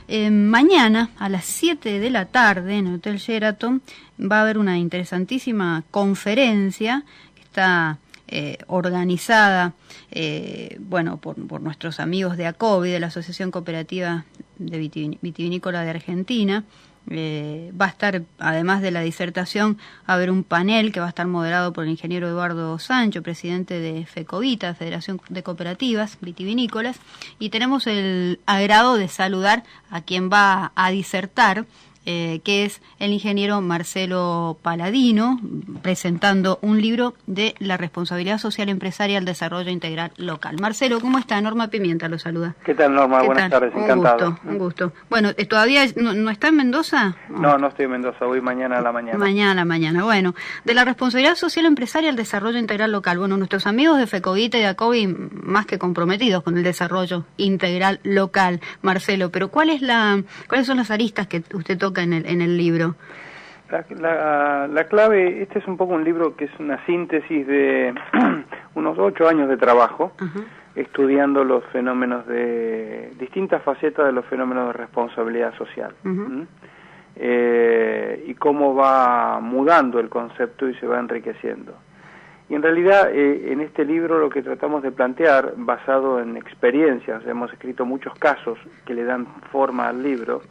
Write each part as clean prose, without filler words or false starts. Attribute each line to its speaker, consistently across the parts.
Speaker 1: Mañana a las 7 de la tarde en el Hotel Sheraton va a haber una interesantísima conferencia que está organizada por nuestros amigos de ACOVI, de la Asociación Cooperativa de Vitivinícola de Argentina. Va a estar, además de la disertación, va a haber un panel que va a estar moderado por el ingeniero Eduardo Sancho, presidente de FECOVITA, Federación de Cooperativas Vitivinícolas, y tenemos el agrado de saludar a quien va a disertar, que es el ingeniero Marcelo Paladino, presentando un libro de la responsabilidad social empresaria al desarrollo integral local. Marcelo, ¿cómo está? Norma Pimienta lo saluda.
Speaker 2: ¿Qué tal, Norma? Buenas tardes, encantado.
Speaker 1: Un gusto. Bueno, ¿todavía no está en Mendoza?
Speaker 2: No estoy en Mendoza, voy mañana a la mañana.
Speaker 1: Mañana a la mañana. Bueno, de la responsabilidad social empresaria al desarrollo integral local. Bueno, nuestros amigos de FECOVITA y de ACOVI más que comprometidos con el desarrollo integral local, Marcelo, pero ¿cuáles son las aristas que usted toca en el libro?
Speaker 2: La clave, este es un poco un libro que es una síntesis de unos 8 años de trabajo, estudiando los fenómenos de distintas facetas de los fenómenos de responsabilidad social. Y cómo va mudando el concepto y se va enriqueciendo. Y en realidad en este libro lo que tratamos de plantear, basado en experiencias, hemos escrito muchos casos que le dan forma al libro,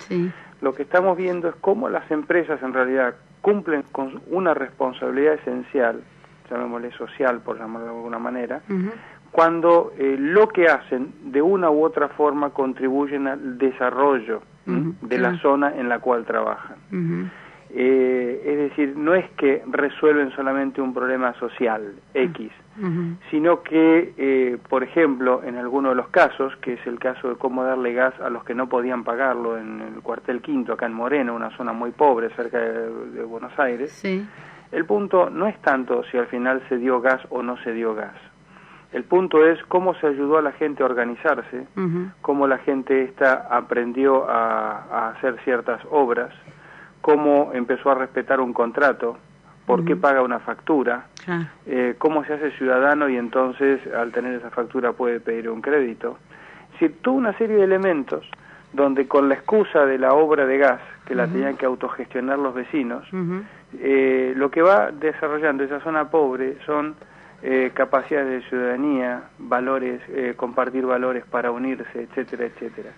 Speaker 2: lo que estamos viendo es cómo las empresas en realidad cumplen con una responsabilidad esencial, llamémosle social por llamarlo de alguna manera, cuando lo que hacen de una u otra forma contribuyen al desarrollo de la zona en la cual trabajan. Es decir, no es que resuelven solamente un problema social X, sino que, por ejemplo, en alguno de los casos, que es el caso de cómo darle gas a los que no podían pagarlo en el Cuartel Quinto, acá en Moreno, una zona muy pobre cerca de Buenos Aires, el punto no es tanto si al final se dio gas o no se dio gas. El punto es cómo se ayudó a la gente a organizarse, cómo la gente aprendió a hacer ciertas obras, cómo empezó a respetar un contrato, por qué paga una factura, cómo se hace ciudadano y entonces al tener esa factura puede pedir un crédito. Es decir, toda una serie de elementos donde con la excusa de la obra de gas, que la tenían que autogestionar los vecinos, lo que va desarrollando esa zona pobre son capacidades de ciudadanía, valores, compartir valores para unirse, etcétera, etcétera.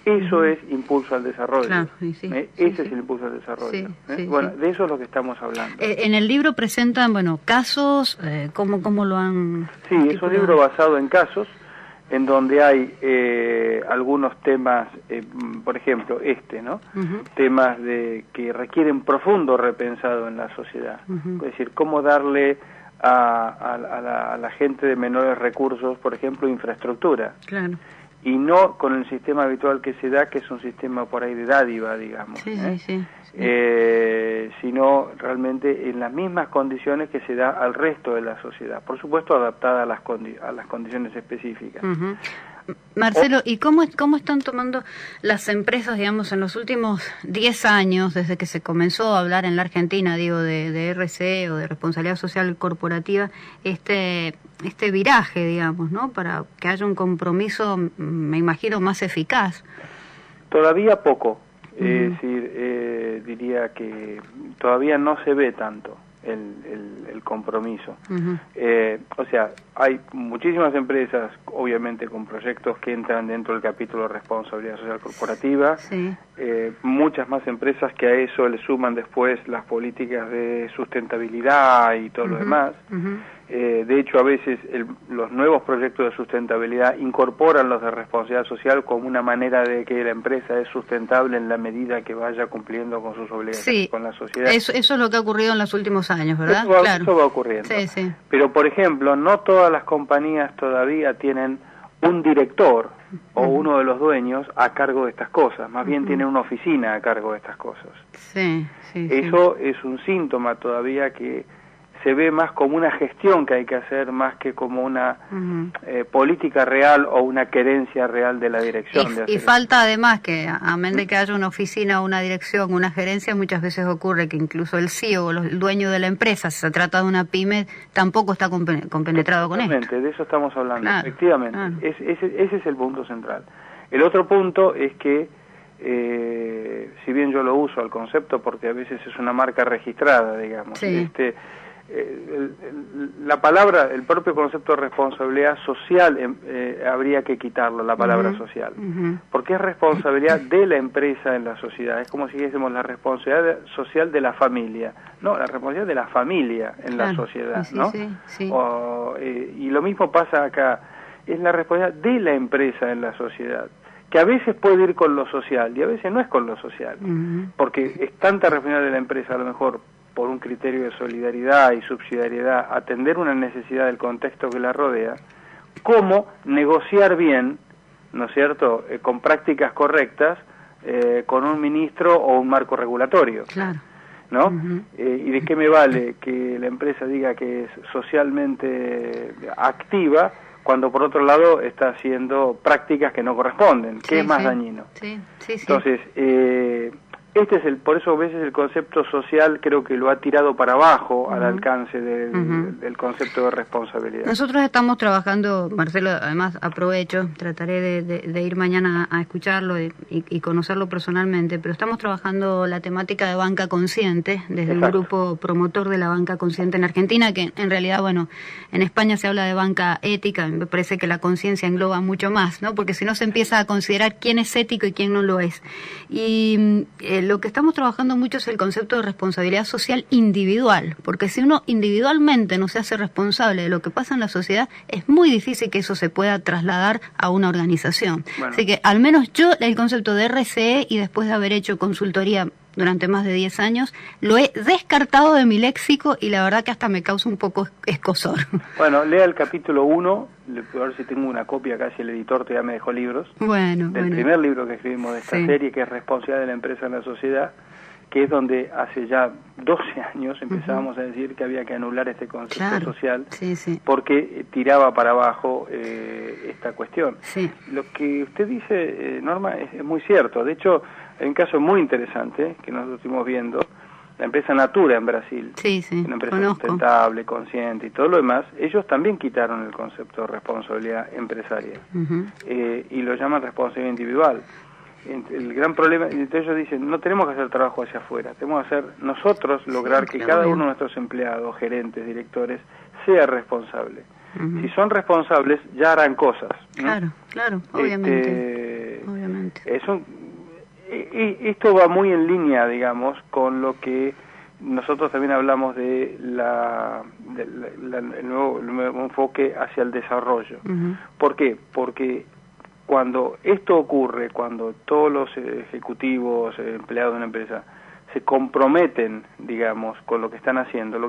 Speaker 2: Eso es impulso al desarrollo. Ese es el impulso al desarrollo. De eso es lo que estamos hablando.
Speaker 1: En el libro presentan, casos, ¿cómo lo han...?
Speaker 2: Sí, es un libro basado en casos, en donde hay algunos temas, por ejemplo, temas que requieren profundo repensado en la sociedad. Es decir, cómo darle a la gente de menores recursos, por ejemplo, infraestructura. Y no con el sistema habitual que se da, que es un sistema por ahí de dádiva, digamos, sino realmente en las mismas condiciones que se da al resto de la sociedad, por supuesto adaptada a las condiciones específicas.
Speaker 1: Marcelo, ¿y cómo están tomando las empresas, digamos, en los últimos 10 años, desde que se comenzó a hablar en la Argentina, de RSE o de responsabilidad social corporativa, este viraje, digamos, ¿no? Para que haya un compromiso, me imagino, más eficaz?
Speaker 2: Todavía poco, es decir, diría que todavía no se ve tanto el compromiso. O sea, hay muchísimas empresas, obviamente, con proyectos que entran dentro del capítulo de responsabilidad social corporativa, muchas más empresas que a eso le suman después las políticas de sustentabilidad y todo lo demás. De hecho, a veces los nuevos proyectos de sustentabilidad incorporan los de responsabilidad social como una manera de que la empresa es sustentable en la medida que vaya cumpliendo con sus obligaciones con la sociedad.
Speaker 1: Eso es lo que ha ocurrido en los últimos años, ¿verdad?
Speaker 2: Eso va ocurriendo. Pero, por ejemplo, no todas las compañías todavía tienen un director o uno de los dueños a cargo de estas cosas, más bien tienen una oficina a cargo de estas cosas. Eso es un síntoma todavía que se ve más como una gestión que hay que hacer más que como una política real o una querencia real de la dirección.
Speaker 1: Y falta además que, amén de que haya una oficina, una dirección, una gerencia, muchas veces ocurre que incluso el CEO o el dueño de la empresa, si se trata de una pyme, tampoco está compenetrado con esto.
Speaker 2: De eso estamos hablando, efectivamente. Ese es el punto central. El otro punto es que si bien yo lo uso al concepto porque a veces es una marca registrada, digamos,
Speaker 1: sí.
Speaker 2: La palabra, el propio concepto de responsabilidad social, habría que quitarlo, la palabra social, porque es responsabilidad de la empresa en la sociedad. Es como si dijésemos la responsabilidad social de la familia. No, la responsabilidad de la familia en la sociedad,
Speaker 1: sí,
Speaker 2: ¿no?
Speaker 1: Sí, sí.
Speaker 2: Y lo mismo pasa acá, es la responsabilidad de la empresa en la sociedad, que a veces puede ir con lo social y a veces no es con lo social, porque es tanta responsabilidad de la empresa, a lo mejor por un criterio de solidaridad y subsidiariedad, atender una necesidad del contexto que la rodea, como negociar bien, ¿no es cierto?, con prácticas correctas, con un ministro o un marco regulatorio.
Speaker 1: Claro.
Speaker 2: ¿No? ¿Y de qué me vale que la empresa diga que es socialmente activa cuando por otro lado está haciendo prácticas que no corresponden? ¿Qué es más dañino? Entonces, por eso a veces el concepto social creo que lo ha tirado para abajo al alcance del concepto de responsabilidad.
Speaker 1: Nosotros estamos trabajando, Marcelo, además aprovecho, trataré de ir mañana a escucharlo y conocerlo personalmente, pero estamos trabajando la temática de banca consciente desde el grupo promotor de la banca consciente en Argentina, que en realidad, bueno, en España se habla de banca ética, me parece que la conciencia engloba mucho más, ¿no? Porque si no se empieza a considerar quién es ético y quién no lo es. Y lo que estamos trabajando mucho es el concepto de responsabilidad social individual, porque si uno individualmente no se hace responsable de lo que pasa en la sociedad, es muy difícil que eso se pueda trasladar a una organización.
Speaker 2: Bueno.
Speaker 1: Así que al menos yo el concepto de RCE, y después de haber hecho consultoría durante más de 10 años, lo he descartado de mi léxico y la verdad que hasta me causa un poco escozor.
Speaker 2: Bueno, lea el capítulo 1, a ver si tengo una copia acá, si el editor todavía me dejó libros, del primer libro que escribimos de esta serie, que es Responsabilidad de la Empresa en la Sociedad, que es donde hace ya 12 años empezábamos a decir que había que anular este concepto social, porque tiraba para abajo esta cuestión. Lo que usted dice, Norma, es muy cierto. De hecho, hay un caso muy interesante que nosotros estuvimos viendo, la empresa Natura en Brasil, una empresa sustentable, consciente y todo lo demás. Ellos también quitaron el concepto de responsabilidad empresarial y lo llaman responsabilidad individual. El gran problema, entonces ellos dicen, no tenemos que hacer trabajo hacia afuera, tenemos que hacer nosotros, lograr que cada uno de nuestros empleados, gerentes, directores, sea responsable. Si son responsables, ya harán cosas, ¿no?
Speaker 1: Claro, obviamente.
Speaker 2: Esto va muy en línea, digamos, con lo que nosotros también hablamos de el nuevo enfoque hacia el desarrollo. ¿Por qué? Porque cuando esto ocurre, cuando todos los ejecutivos, empleados de una empresa, se comprometen, digamos, con lo que están haciendo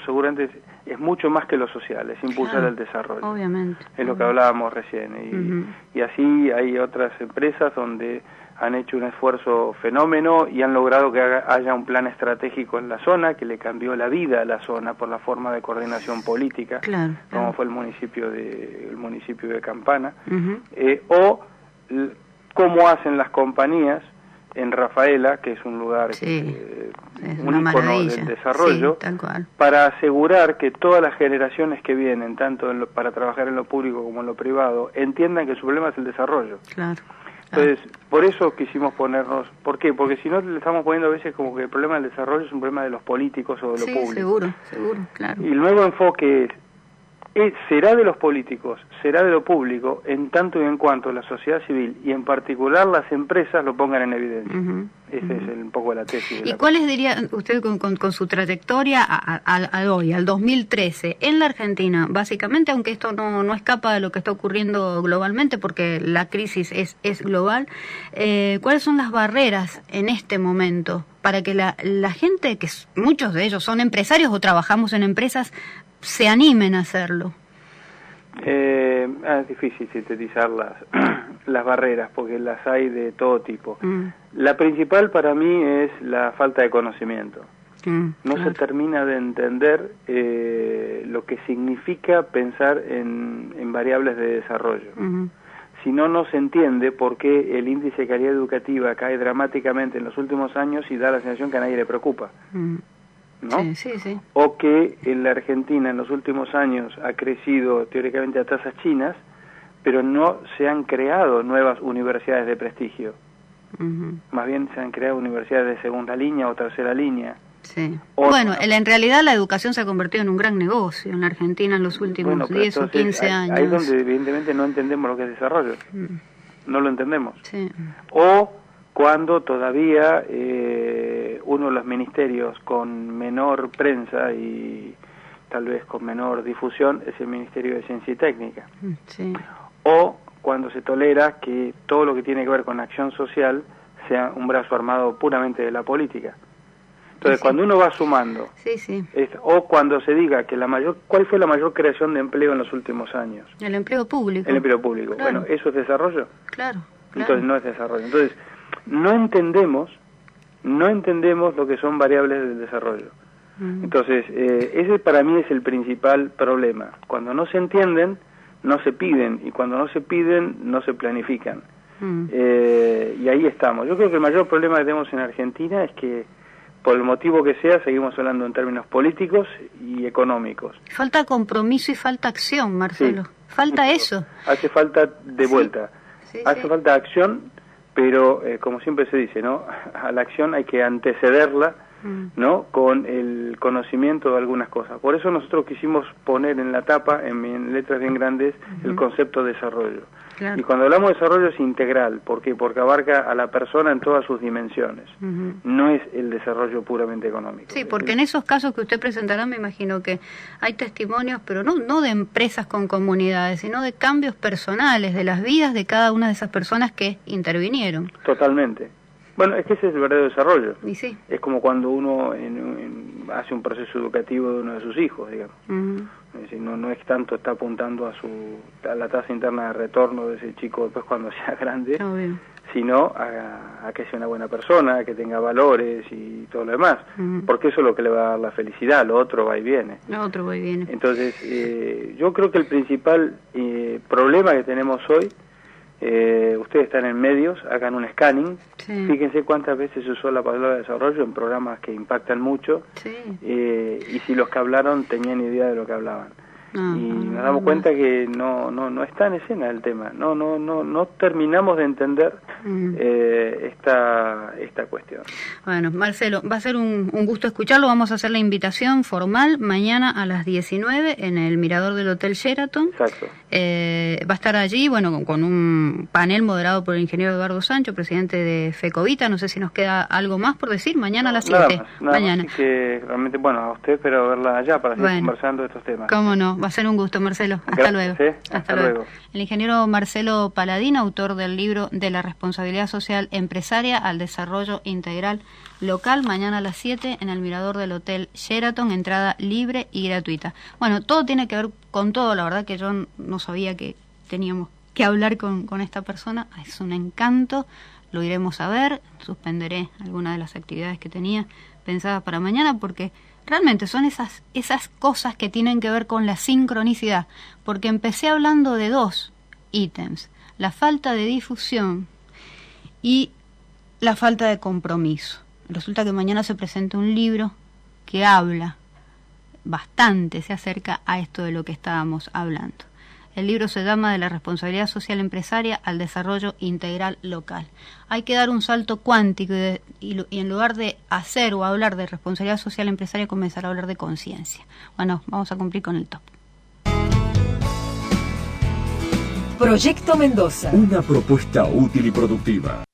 Speaker 2: seguramente es mucho más que lo social, es impulsar el desarrollo.
Speaker 1: Obviamente.
Speaker 2: Es lo que hablábamos recién. Y así hay otras empresas donde han hecho un esfuerzo fenómeno y han logrado que haya un plan estratégico en la zona que le cambió la vida a la zona por la forma de coordinación política, como fue el municipio de Campana, o cómo hacen las compañías en Rafaela, que es un lugar un ícono del desarrollo, para asegurar que todas las generaciones que vienen, tanto para trabajar en lo público como en lo privado, entiendan que su problema es el desarrollo. Entonces, por eso quisimos ponernos... ¿Por qué? Porque si no le estamos poniendo a veces como que el problema del desarrollo es un problema de los políticos o de lo público.
Speaker 1: Seguro,
Speaker 2: Y el nuevo enfoque será de los políticos, será de lo público, en tanto y en cuanto la sociedad civil, y en particular las empresas, lo pongan en evidencia. Esa es un poco la tesis.
Speaker 1: ¿Y cuáles diría usted con su trayectoria al hoy, al 2013, en la Argentina, básicamente, aunque esto no escapa de lo que está ocurriendo globalmente, porque la crisis es global, cuáles son las barreras en este momento para que la gente, que muchos de ellos son empresarios o trabajamos en empresas, se animen a hacerlo?
Speaker 2: Es difícil sintetizar las barreras, porque las hay de todo tipo. La principal para mí es la falta de conocimiento. No se termina de entender lo que significa pensar en variables de desarrollo. Si no se entiende por qué el índice de calidad educativa cae dramáticamente en los últimos años y da la sensación que a nadie le preocupa. ¿No? O que en la Argentina en los últimos años ha crecido teóricamente a tasas chinas, pero no se han creado nuevas universidades de prestigio. Más bien se han creado universidades de segunda línea o tercera línea.
Speaker 1: Sí. Bueno, en realidad la educación se ha convertido en un gran negocio en la Argentina en los últimos 10 o 15 años.
Speaker 2: Ahí es donde evidentemente no entendemos lo que es desarrollo. No lo entendemos.
Speaker 1: Sí.
Speaker 2: O cuando todavía uno de los ministerios con menor prensa y tal vez con menor difusión es el Ministerio de Ciencia y Técnica.
Speaker 1: Sí.
Speaker 2: O cuando se tolera que todo lo que tiene que ver con acción social sea un brazo armado puramente de la política. Entonces, cuando uno va sumando, o cuando se diga que ¿cuál fue la mayor creación de empleo en los últimos años?
Speaker 1: El empleo público.
Speaker 2: El empleo público. Claro. Bueno, ¿eso es desarrollo?
Speaker 1: Claro.
Speaker 2: Entonces no es desarrollo. Entonces, no entendemos lo que son variables del desarrollo. Entonces, ese para mí es el principal problema. Cuando no se entienden, no se piden, y cuando no se piden, no se planifican. Y ahí estamos. Yo creo que el mayor problema que tenemos en Argentina es que, por el motivo que sea, seguimos hablando en términos políticos y económicos.
Speaker 1: Falta compromiso y falta acción, Marcelo. Sí. Falta eso.
Speaker 2: Hace falta de vuelta. Hace falta acción, pero como siempre se dice, ¿no? A la acción hay que antecederla, ¿no? Con el conocimiento de algunas cosas. Por eso nosotros quisimos poner en la tapa, en letras bien grandes, el concepto de desarrollo. Claro. Y cuando hablamos de desarrollo es integral. ¿Por qué? Porque abarca a la persona en todas sus dimensiones. No es el desarrollo puramente económico.
Speaker 1: Sí, porque en esos casos que usted presentará me imagino que hay testimonios, pero no de empresas con comunidades, sino de cambios personales, de las vidas de cada una de esas personas que intervinieron.
Speaker 2: Totalmente. Bueno, es que ese es el verdadero desarrollo.
Speaker 1: Y sí.
Speaker 2: Es como cuando uno hace un proceso educativo de uno de sus hijos, digamos. Es decir, no es tanto está apuntando a la tasa interna de retorno de ese chico después cuando sea grande, sino a que sea una buena persona, que tenga valores y todo lo demás. Porque eso es lo que le va a dar la felicidad, lo otro va y viene. Entonces, yo creo que el principal problema que tenemos hoy, ustedes están en medios, hagan un scanning, fíjense cuántas veces se usó la palabra desarrollo en programas que impactan mucho, y si los que hablaron tenían idea de lo que hablaban. Y nos damos cuenta que no está en escena el tema, no terminamos de entender esta cuestión.
Speaker 1: Bueno, Marcelo, va a ser un gusto escucharlo. Vamos a hacer la invitación formal mañana a las 19 en el Mirador del Hotel Sheraton.
Speaker 2: Exacto.
Speaker 1: Va a estar allí, bueno, con un panel moderado por el ingeniero Eduardo Sancho, presidente de FECOVITA. No sé si nos queda algo más por decir. Mañana a las 7.
Speaker 2: Mañana. Así que realmente, bueno, a usted espero verla allá para seguir conversando de estos temas.
Speaker 1: Cómo no, va a ser un gusto, Marcelo. Hasta luego.
Speaker 2: Hasta luego.
Speaker 1: El ingeniero Marcelo Paladín, autor del libro De la responsabilidad social empresaria al desarrollo integral local, mañana a las 7 en el Mirador del Hotel Sheraton, entrada libre y gratuita. Bueno, todo tiene que ver con todo, la verdad que yo no sabía que teníamos que hablar con esta persona, es un encanto, lo iremos a ver, suspenderé algunas de las actividades que tenía pensadas para mañana porque realmente son esas cosas que tienen que ver con la sincronicidad, porque empecé hablando de 2 ítems, la falta de difusión y la falta de compromiso. Resulta que mañana se presenta un libro que habla bastante, se acerca a esto de lo que estábamos hablando. El libro se llama De la responsabilidad social empresaria al desarrollo integral local. Hay que dar un salto cuántico y en lugar de hacer o hablar de responsabilidad social empresaria, comenzar a hablar de conciencia. Bueno, vamos a cumplir con el top.
Speaker 3: Proyecto Mendoza.
Speaker 4: Una propuesta útil y productiva.